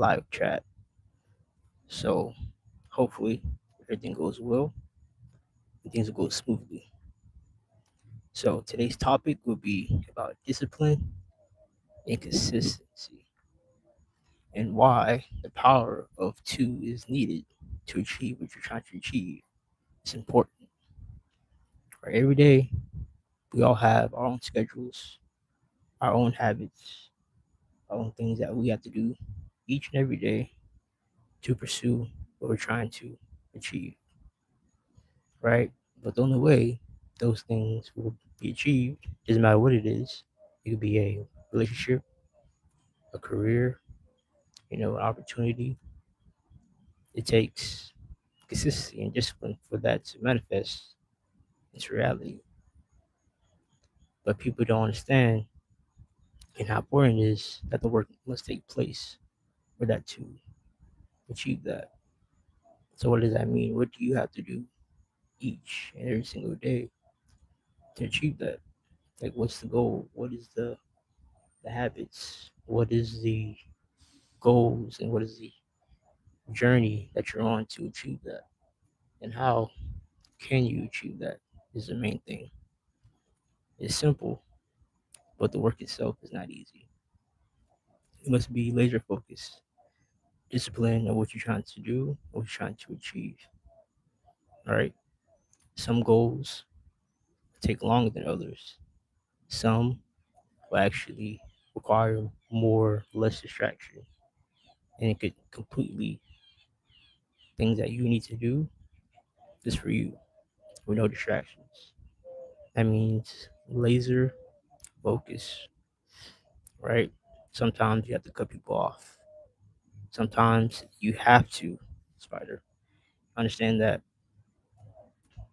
live chat. So hopefully everything goes well and things will go smoothly. So today's topic will be about discipline and consistency and why the power of two is needed to achieve what you're trying to achieve. It's important. Right? Every day we all have our own schedules, our own habits, our own things that we have to do each and every day to pursue what we're trying to achieve, right? But the only way those things will be achieved, doesn't matter what it is, it could be a relationship, a career, an opportunity. It takes consistency and discipline for that to manifest into reality. But people don't understand and how important it is that the work must take place for that to achieve that. So what does that mean? What do you have to do each and every single day to achieve that? Like what's the goal? What is the habits? What is the goals and what is the journey that you're on to achieve that? And how can you achieve that is the main thing. It's simple, but the work itself is not easy. You must be laser focused, disciplined on what you're trying to do, what you're trying to achieve. All right. Some goals take longer than others. Some will actually require more less distraction. And it could completely things that you need to do just for you with no distractions. That means laser focus, right? Sometimes you have to cut people off. Sometimes you have to, spider, understand that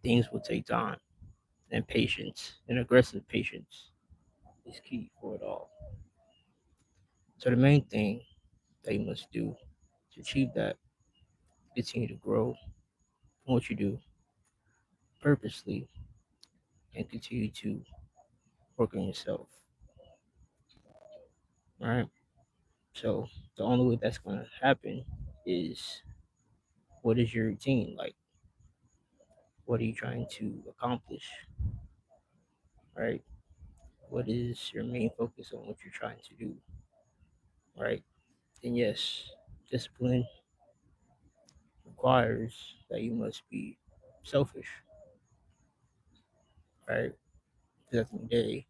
things will take time and patience and aggressive patience is key for it all. So the main thing that you must do to achieve that, continue to grow in what you do purposely and continue to work on yourself. All right. So the only way that's going to happen is what is your routine like? What are you trying to accomplish? Right? What is your main focus on what you're trying to do? Right? And yes, discipline requires that you must be selfish. Right? Because at the end of the day,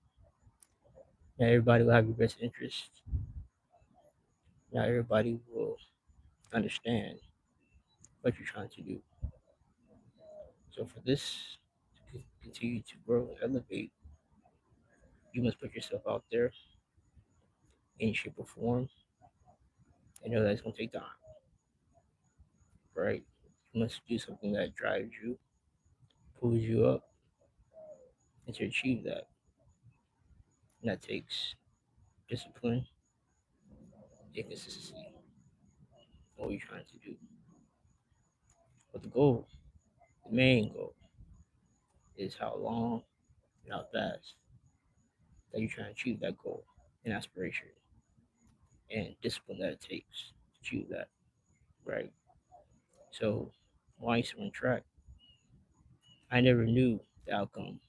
not everybody will have your best interest. Not everybody will understand what you're trying to do. So for this to continue to grow and elevate, you must put yourself out there in any shape or form and know that it's going to take time. Right? You must do something that drives you, pulls you up, and to achieve that. And that takes discipline and consistency in what you're trying to do. But the goal, the main goal, is how long and how fast that you're trying to achieve that goal and aspiration and discipline that it takes to achieve that. Right? So while I used to run track, I never knew the outcome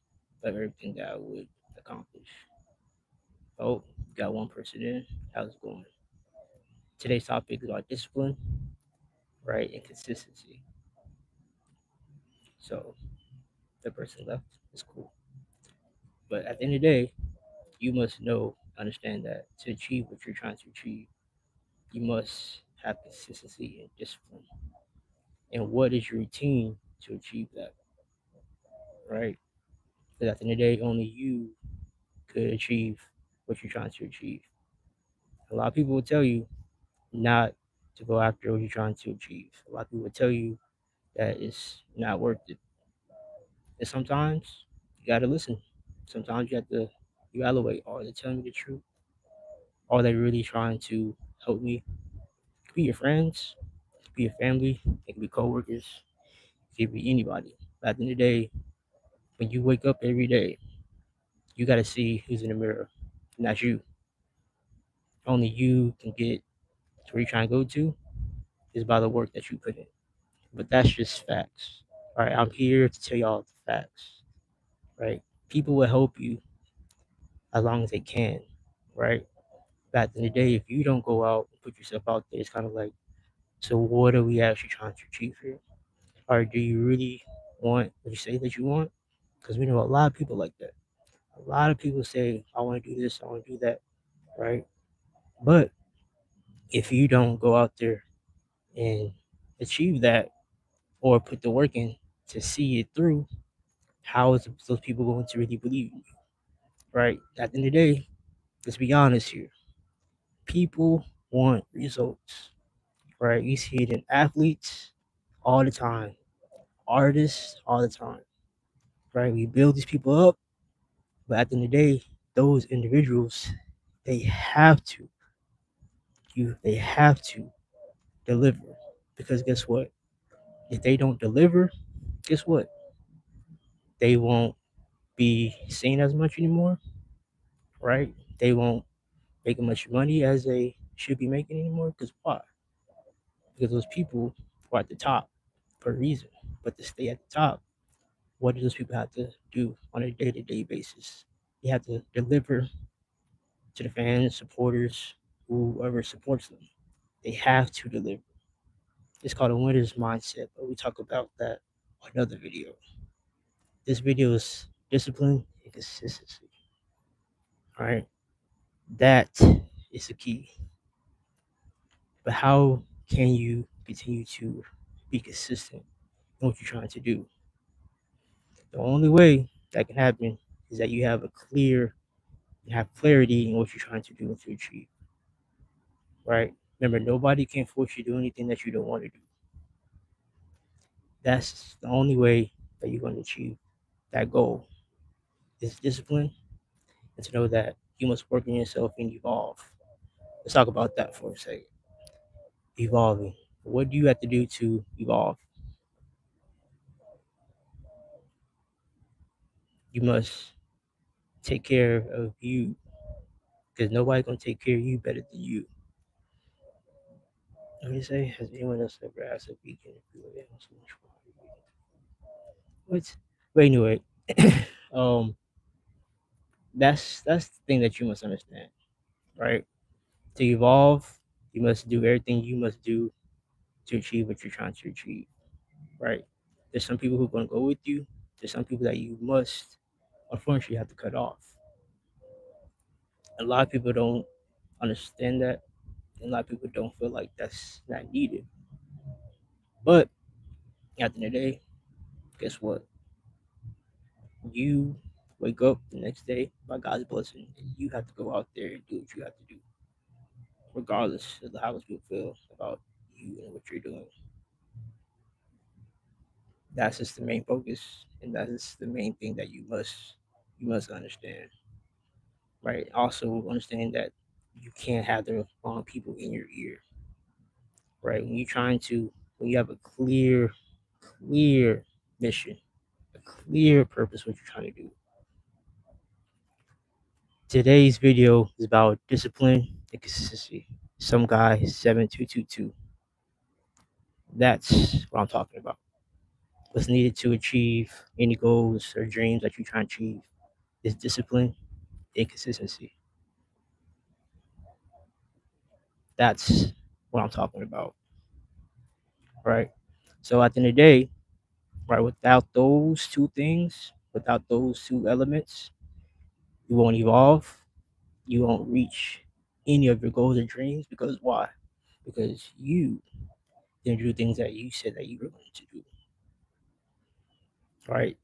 of everything that I would accomplish. Oh, got one person in. How's it going? Today's topic is about discipline, right, and consistency. So the person left is cool. But at the end of the day, you must know, understand that to achieve what you're trying to achieve, you must have consistency and discipline. And what is your routine to achieve that, right? Because at the end of the day, only you could achieve what you're trying to achieve. A lot of people will tell you not to go after what you're trying to achieve. A lot of people will tell you that it's not worth it. And sometimes you gotta listen. Sometimes you have to evaluate, are they telling me the truth? Are they really trying to help me? It could be your friends, it could be your family, it could be coworkers, it could be anybody. But at the end of the day, when you wake up every day, you gotta see who's in the mirror. And that's you. Only you can get where you're trying to go to is by the work that you put in. But that's just facts. All right, I'm here to tell y'all the facts. Right, people will help you as long as they can. Right, but at the end of the day, if you don't go out and put yourself out there, it's kind of like, so what are we actually trying to achieve here? Or do you really want what you say that you want? Because we know a lot of people like that. A lot of people say, I want to do this, I want to do that, right? But if you don't go out there and achieve that or put the work in to see it through, how is those people going to really believe you, right? At the end of the day, let's be honest here. People want results, right? You see it in athletes all the time, artists all the time, right? We build these people up, but at the end of the day, those individuals, they have to, they have to deliver. Because guess what? If they don't deliver, guess what? They won't be seen as much anymore, right? They won't make as much money as they should be making anymore. Because why? Because those people are at the top for a reason. But to stay at the top, what do those people have to do on a day-to-day basis? They have to deliver to the fans, supporters, whoever supports them. They have to deliver. It's called a winner's mindset, but we talk about that on another video. This video is discipline and consistency. All right, that is the key. But how can you continue to be consistent in what you're trying to do? The only way that can happen is that you have clarity in what you're trying to do and to achieve. Right? Remember, nobody can force you to do anything that you don't want to do. That's the only way that you're going to achieve that goal is discipline and to know that you must work on yourself and evolve. Let's talk about that for a second. Evolving. What do you have to do to evolve? You must take care of you because nobody's gonna take care of you better than you. Let me say, has anyone else ever asked if we can feel it so much water? What? But anyway, um, that's the thing that you must understand, right? To evolve, you must do everything you must do to achieve what you're trying to achieve, right? There's some people who are gonna go with you. There's some people that you must, unfortunately, have to cut off. A lot of people don't understand that, and a lot of people don't feel like that's not needed. But at the end of the day, guess what? You wake up the next day by God's blessing, and you have to go out there and do what you have to do, regardless of how people feel about you and what you're doing. That's just the main focus, and that is the main thing that you must understand, right? Also, understand that you can't have the wrong people in your ear, right? When you have a clear mission, a clear purpose, what you're trying to do. Today's video is about discipline and consistency. Some guy 7222. That's what I'm talking about. What's needed to achieve any goals or dreams that you're trying to achieve is discipline and consistency. That's what I'm talking about. Right. So at the end of the day, right, without those two things, without those two elements, you won't evolve, you won't reach any of your goals or dreams because why? Because you didn't do things that you said that you were going to do. Right?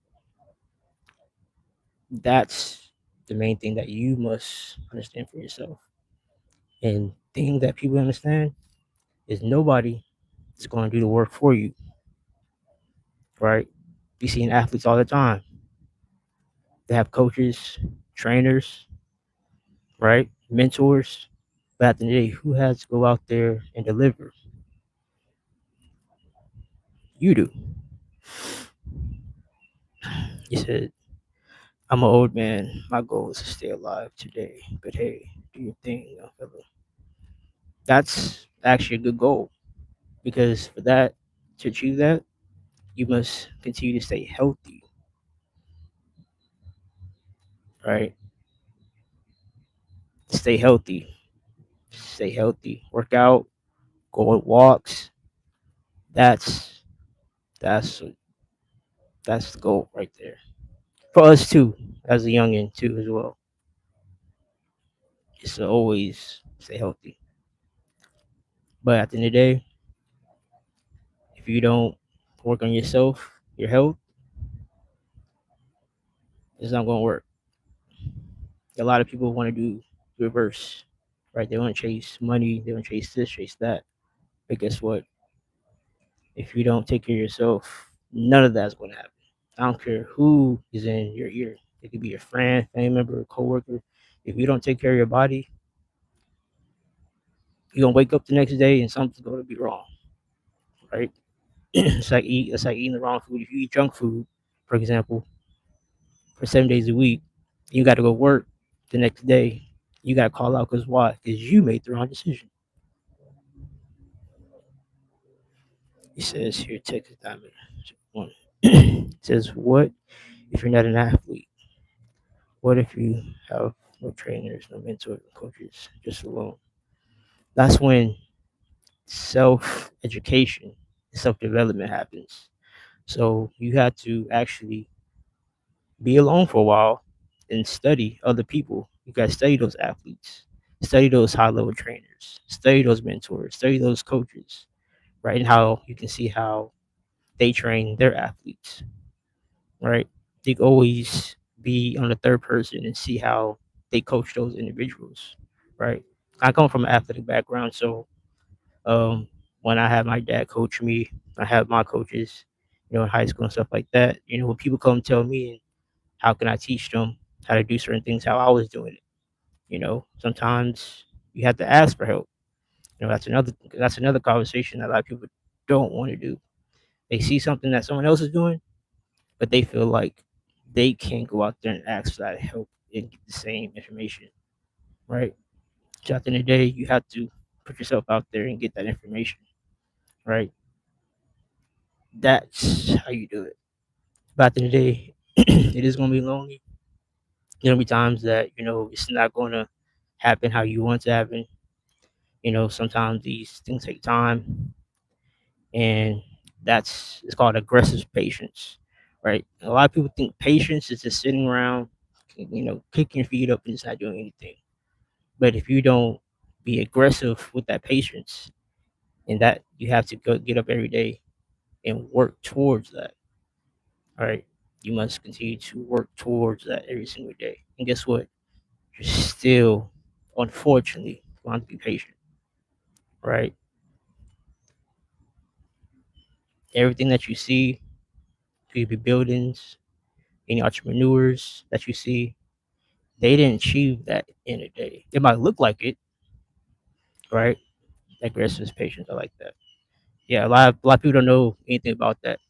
That's the main thing that you must understand for yourself. And thing that people understand is nobody is going to do the work for you. Right? You see athletes all the time. They have coaches, trainers, right? Mentors. But at the end of the day, who has to go out there and deliver? You do. You said, I'm an old man. My goal is to stay alive today. But hey, do your thing, young fella. That's actually a good goal, because for that to achieve that, you must continue to stay healthy, right? Stay healthy, stay healthy. Work out, go on walks. That's that's that's the goal right there for us too, as a youngin too as well. Just to always stay healthy. But at the end of the day, if you don't work on yourself, your health, it's not going to work. A lot of people want to do reverse, right? They want to chase money, they want to chase this, chase that. But guess what? If you don't take care of yourself, none of that's going to happen. I don't care who is in your ear. It could be your friend, family member, coworker. If you don't take care of your body, you're gonna wake up the next day and something's gonna be wrong, right? It's like eating the wrong food. If you eat junk food, for example, for 7 days a week, you got to go work the next day. You got to call out because why? Because you made the wrong decision. He says here, Texas Diamond one. It says, what if you're not an athlete? What if you have no trainers, no mentors, no coaches, just alone? That's when self education, self development happens. So you have to actually be alone for a while and study other people. You got to study those athletes, study those high level trainers, study those mentors, study those coaches, right? And how you can see how they train their athletes, right? You can always be on the third person and see how they coach those individuals, right? I come from an athletic background, so um, when I had my dad coach me, I had my coaches, in high school and stuff like that. When people come tell me, how can I teach them how to do certain things how I was doing it? Sometimes you have to ask for help. That's another conversation that a lot of people don't want to do. They see something that someone else is doing, but they feel like they can't go out there and ask for that help and get the same information, right? So at the end of the day, you have to put yourself out there and get that information, right? That's how you do it. But at the end of the day, it is going to be lonely. There's going to be times that, it's not going to happen how you want to happen. Sometimes these things take time, and it's called aggressive patience, right? A lot of people think patience is just sitting around, kicking your feet up and just not doing anything. But if you don't be aggressive with that patience, and that you have to go get up every day and work towards that, all right? You must continue to work towards that every single day. And guess what? You're still, unfortunately, going to be patient, right? Everything that you see, could be buildings, any entrepreneurs that you see, they didn't achieve that in a day. It might look like it, right? Aggressive patience, I like that. Yeah, a lot of people don't know anything about that.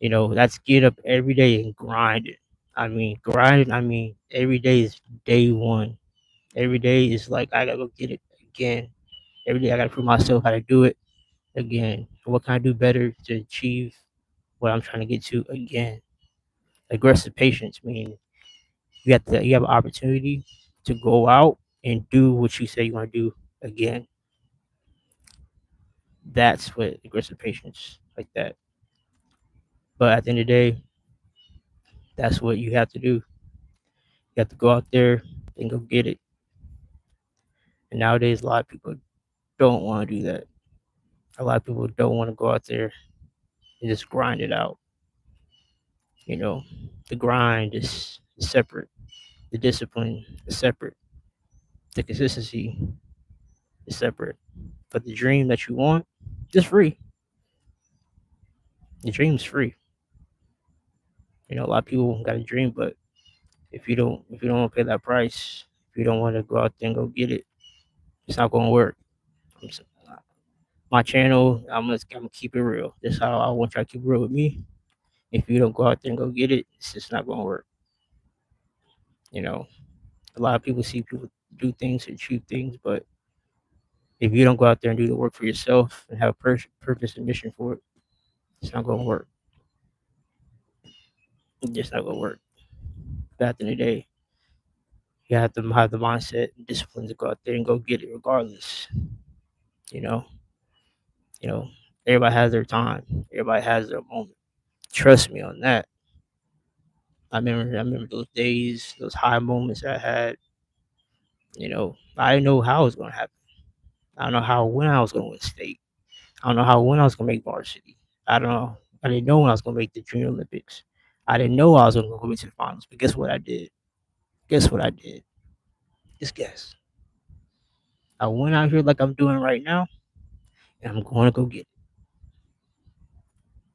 That's get up every day and grind it. I mean, grind it. I mean, every day is day one. Every day is like I gotta go get it again. Every day I gotta prove myself how to do it again. What can I do better to achieve what I'm trying to get to again? Aggressive patience, meaning you have an opportunity to go out and do what you say you want to do again. That's what aggressive patience like that. But at the end of the day, that's what you have to do. You have to go out there and go get it. And nowadays, a lot of people don't want to do that. A lot of people don't want to go out there and just grind it out. You know, the grind is separate. The discipline is separate. The consistency is separate. But the dream that you want is free. The dream's free. A lot of people got a dream, but if you don't want to pay that price, if you don't want to go out there and go get it, it's not gonna work. I'm, s- my channel, I'm gonna keep it real. That's how I want y'all to keep it real with me. If you don't go out there and go get it, it's just not gonna work. You know, a lot of people see people do things, achieve things, but If you don't go out there and do the work for yourself and have a purpose and mission for it, it's not going to work. It's just not going to work. But at the end of the day, you have to have the mindset and discipline to go out there and go get it regardless. You know, you know, everybody has their time. Everybody has their moment. Trust me on that. I remember those days, those high moments I had. I didn't know how it was going to happen. I don't know how when I was going to win state. I don't know how when I was going to make varsity. I don't know. I didn't know when I was going to make the Junior Olympics. I didn't know I was going to go into the finals. But guess what I did? Guess what I did? Just guess. I went out here like I'm doing right now, and I'm going to go get it.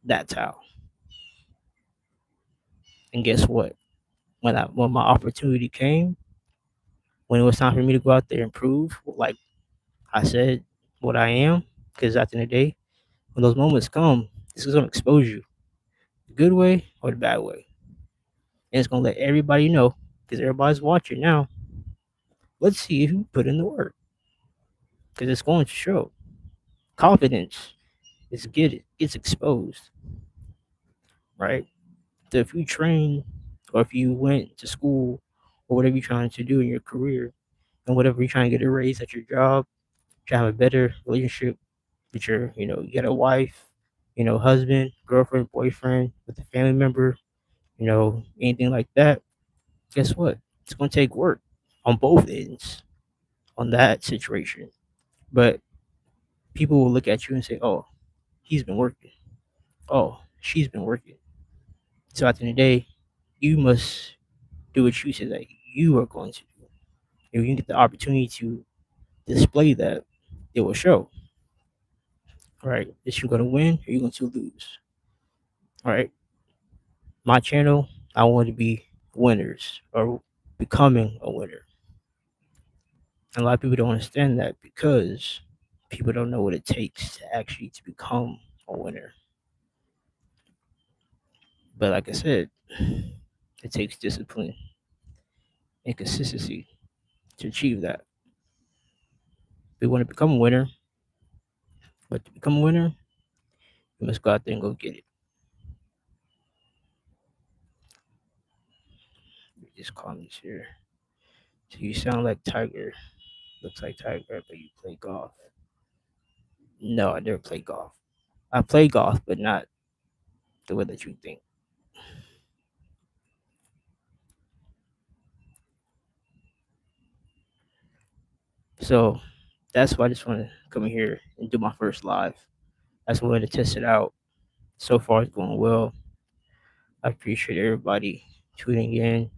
That's how. And guess what? When my opportunity came, when it was time for me to go out there and prove, like I said, what I am, because at the end of the day, when those moments come, this is gonna expose you, the good way or the bad way, and it's gonna let everybody know because everybody's watching now. Let's see if you put in the work because it's going to show. Confidence is gets exposed, right? So if you train or if you went to school or whatever you're trying to do in your career and whatever you're trying to get a raise at your job, try to have a better relationship with your, you got a wife, husband, girlfriend, boyfriend, with a family member, anything like that. Guess what? It's going to take work on both ends on that situation. But people will look at you and say, oh, he's been working. Oh, she's been working. So at the end of the day, you must do what you said that you are going to do. If you can get the opportunity to display that, it will show, right? Is you going to win or you going to lose? All right. My channel, I want to be winners or becoming a winner. And a lot of people don't understand that because people don't know what it takes to actually to become a winner. But like I said, it takes discipline and consistency to achieve that. We want to become a winner, but to become a winner, you must go out there and go get it. Just call me here. So you sound like Tiger. Looks like Tiger, but you play golf. No, I never play golf. I play golf, but not the way that you think. So that's why I just want to come in here and do my first live. That's why I wanted to test it out. So far, it's going well. I appreciate everybody tuning in.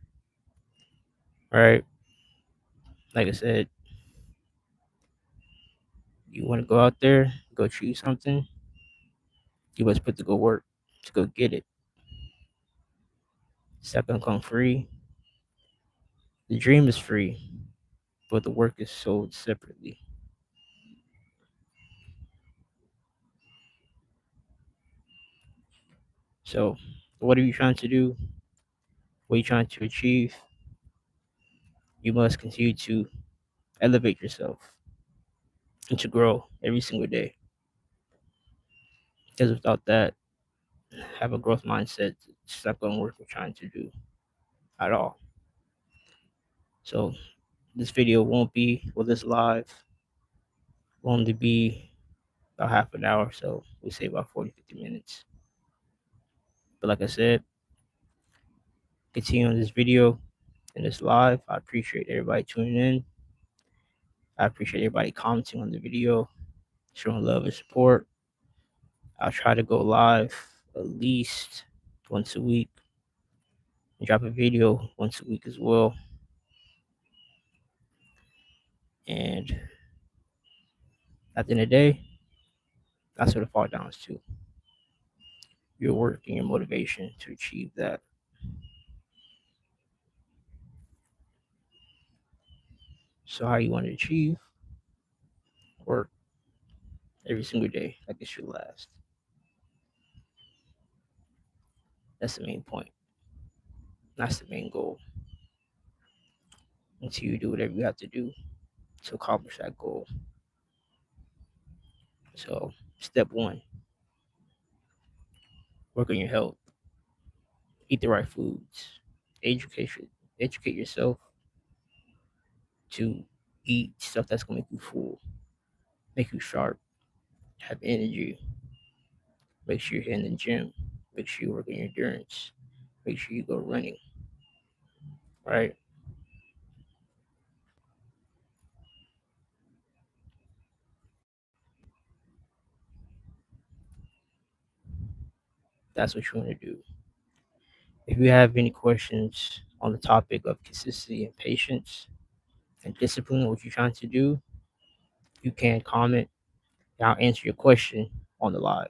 All right. Like I said, you want to go out there, go choose something, you must put to go work to go get it. It's not going to come free. The dream is free, but the work is sold separately. So, what are you trying to do? What are you trying to achieve? You must continue to elevate yourself and to grow every single day. Because without that, have a growth mindset. It's not going to work. We're trying to do at all. So this video won't be this live. Will only be about half an hour. So we say about 40-50 minutes. But like I said, continue on this video and this live. I appreciate everybody tuning in. I appreciate everybody commenting on the video, showing love and support. I'll try to go live at least once a week and drop a video once a week as well. And at the end of the day, that's what it falls down to. Your work and your motivation to achieve that. So how you want to achieve? Work every single day like it should last. That's the main point. That's the main goal. Until you do whatever you have to do to accomplish that goal. So, step one, work on your health, eat the right foods, educate yourself to eat stuff that's gonna make you full, make you sharp, have energy. Make sure you're in the gym. Make sure you work on your endurance. Make sure you go running. Right? That's what you want to do. If you have any questions on the topic of consistency and patience and discipline, what you're trying to do, you can comment and I'll answer your question on the live.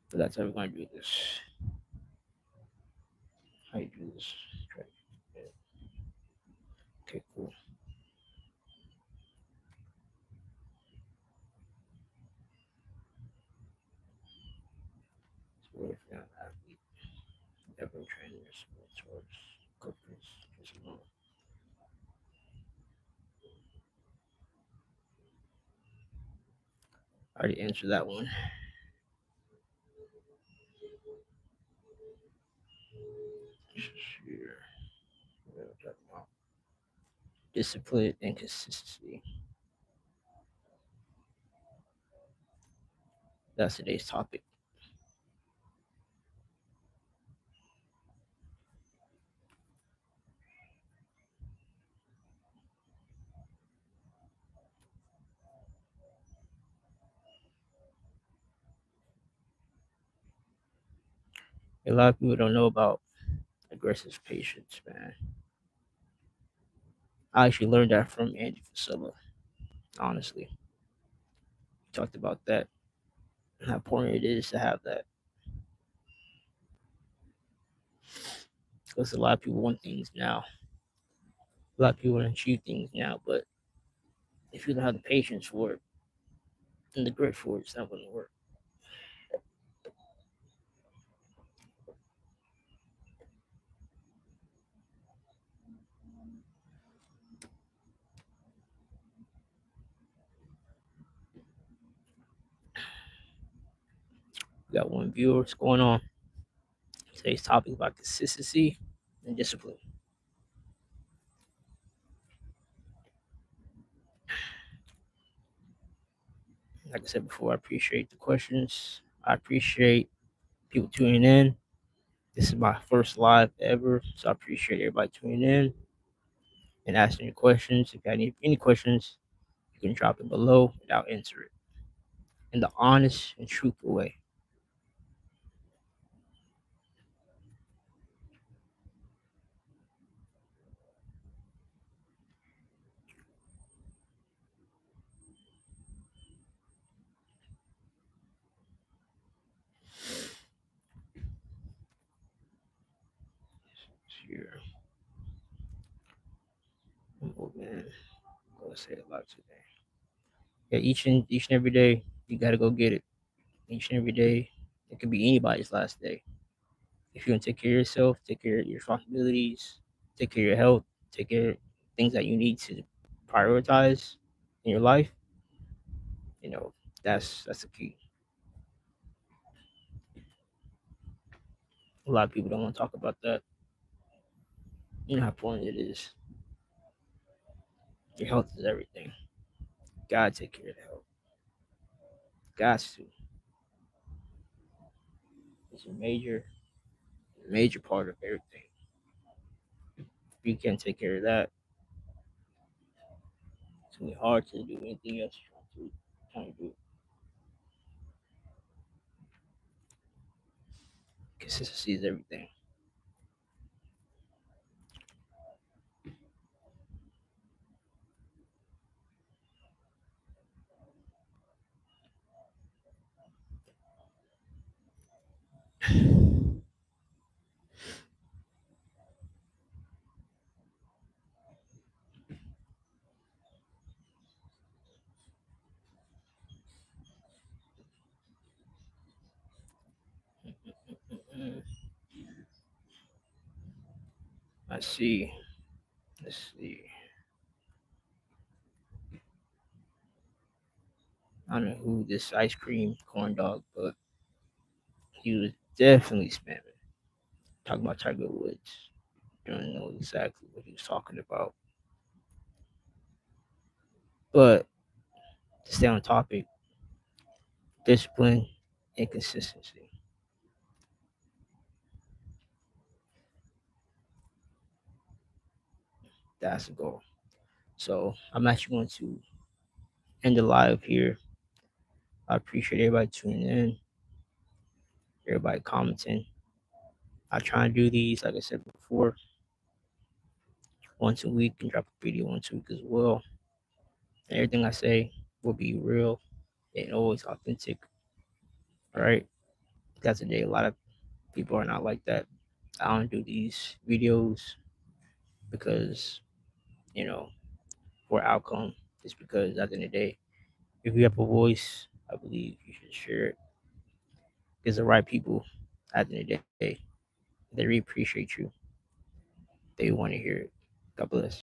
So that's how we're going to do this. How you do this? Okay, cool. So what if you're not an athlete, never trained your sports or coaches, just alone? I already answered that one. Here. Discipline and consistency. That's today's topic. A lot of people don't know about aggressive patience, man. I actually learned that from Andy Fusilla, honestly. He talked about that and how important it is to have that. Because a lot of people want things now. A lot of people want to achieve things now, but if you don't have the patience for it and the grit for it, it's not going to work. We got one viewer. What's going on? Today's topic about consistency and discipline. Like I said before, I appreciate the questions. I appreciate people tuning in. This is my first live ever, so I appreciate everybody tuning in and asking your questions. If you have any questions, you can drop it below and I'll answer it in the honest and truthful way. Here. Oh man, I'm gonna say a lot today. Yeah, each and every day you gotta go get it. Each and every day, it could be anybody's last day. If you're gonna take care of yourself, take care of your responsibilities, take care of your health, take care of things that you need to prioritize in your life, you know, that's the key. A lot of people don't want to talk about that. You know how important it is. Your health is everything. Gotta take care of the health. Got to. It's a major part of everything. If you can't take care of that, it's gonna be hard to do anything else you're trying to do. Consistency is everything. I see. let's see. I don't know who this ice cream corn dog, but he was definitely spamming. Talking about Tiger Woods. Don't know exactly what he was talking about. But to stay on topic, discipline and consistency. That's the goal. So I'm actually going to end the live here. I appreciate everybody tuning in, everybody commenting. I try and do these, like I said before, once a week and drop a video once a week as well. And everything I say will be real and always authentic. All right. Because today a lot of people are not like that. I don't do these videos because, you know, for outcome. It's because at the end of the day, if you have a voice, I believe you should share it. Because the right people at the end of the day, they really appreciate you. They want to hear it. God bless.